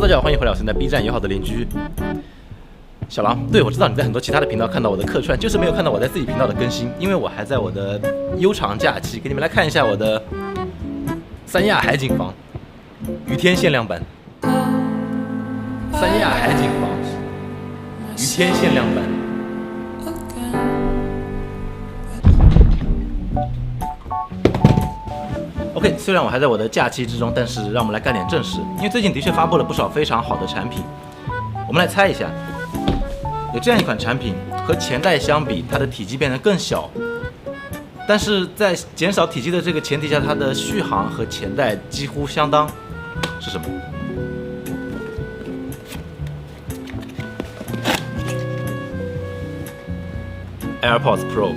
Hello， 大家好，欢迎回来，我是在 B 站友好的邻居小狼。对，我知道你在很多其他的频道看到我的客串，就是没有看到我在自己频道的更新，因为我还在我的悠长假期。给你们来看一下我的三亚海景房雨天限量版，三亚海景房雨天限量版。OK， 虽然我还在我的假期之中，但是让我们来干点正事，因为最近的确发布了不少非常好的产品。我们来猜一下，有这样一款产品，和前代相比，它的体积变得更小，但是在减少体积的这个前提下，它的续航和前代几乎相当，是什么？AirPods Pro。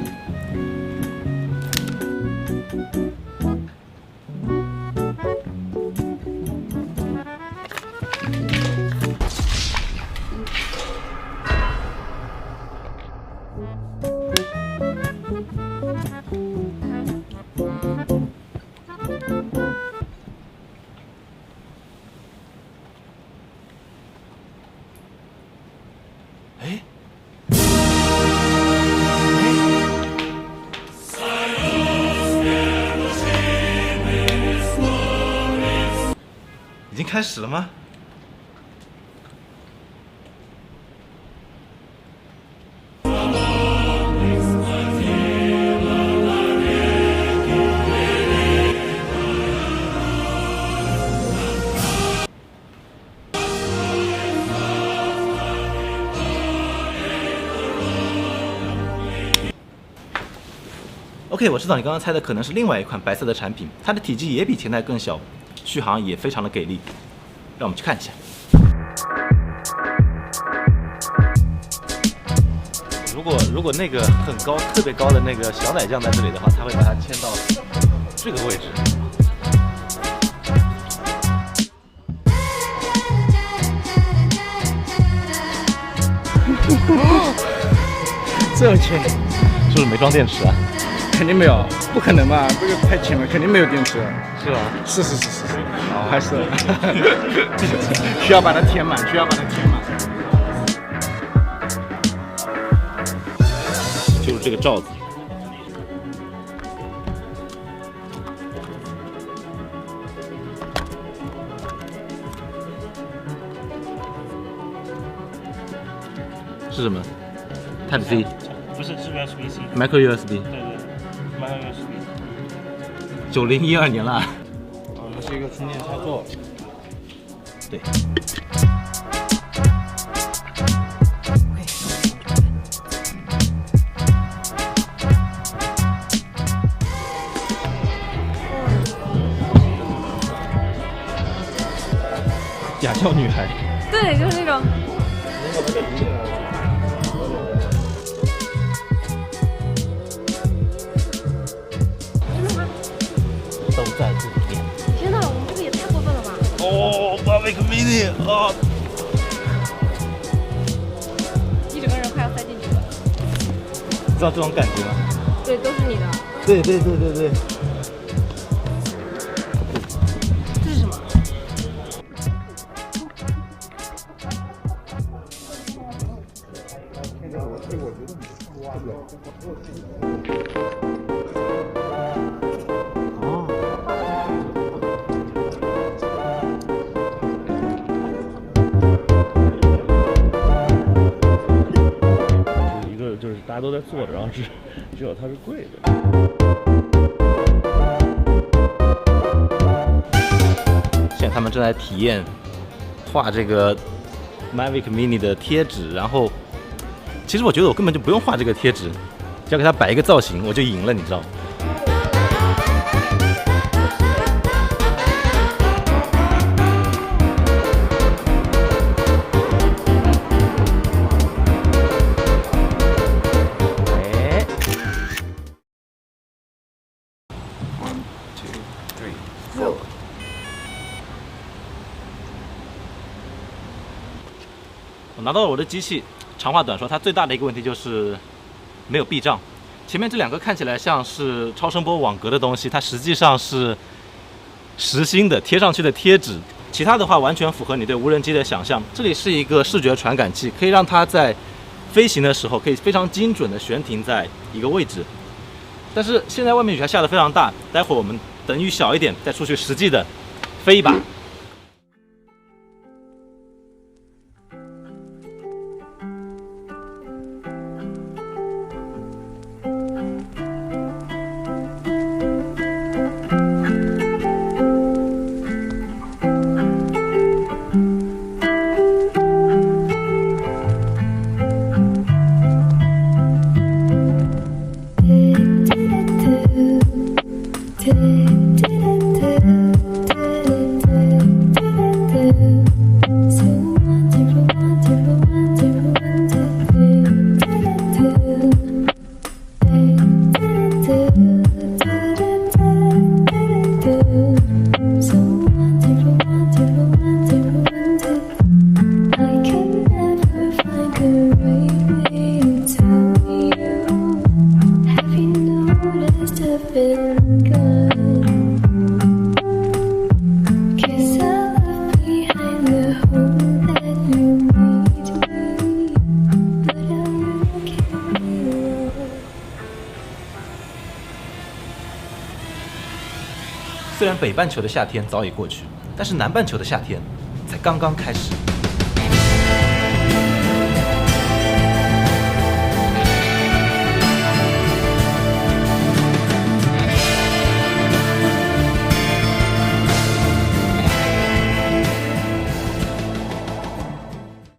已经开始了吗？OK， 我知道你刚刚猜的可能是另外一款白色的产品，它的体积也比前代更小，续航也非常的给力，让我们去看一下。如果那个很高、特别高的那个小奶酱在这里的话，它会把它牵到这个位置。这轻，是不是没装电池啊？肯定没有，不可能吧？这个太轻了，肯定没有电池。是吧？是，哦，还是需要把它填满，就是这个罩子。是什么 ？Type C？ 不是，是 USB-C。Micro USB。对，Micro USB。9012年了。哦，这是一个充电插座。对。假叫女孩。对，就是那种。都在这里面。天哪，我们这个也太过分了吧！哦，Mavic Mini 啊！一整个人快要塞进去了。你知道这种感觉吗？对，都是你的。对。这是什么？就是大家都在做着，然后只有它是贵的。现在他们正在体验画这个 Mavic Mini 的贴纸，然后其实我觉得我根本就不用画这个贴纸，只要给它摆一个造型，我就赢了，你知道吗？我拿到了我的机器，长话短说，它最大的一个问题就是没有避障。前面这两个看起来像是超声波网格的东西，它实际上是实心的贴上去的贴纸，其他的话完全符合你对无人机的想象。这里是一个视觉传感器，可以让它在飞行的时候可以非常精准的悬停在一个位置。但是现在外面雨还下得非常大，待会儿我们等雨小一点再出去实际的飞一把。虽然北半球的夏天早已过去，但是南半球的夏天才刚刚开始。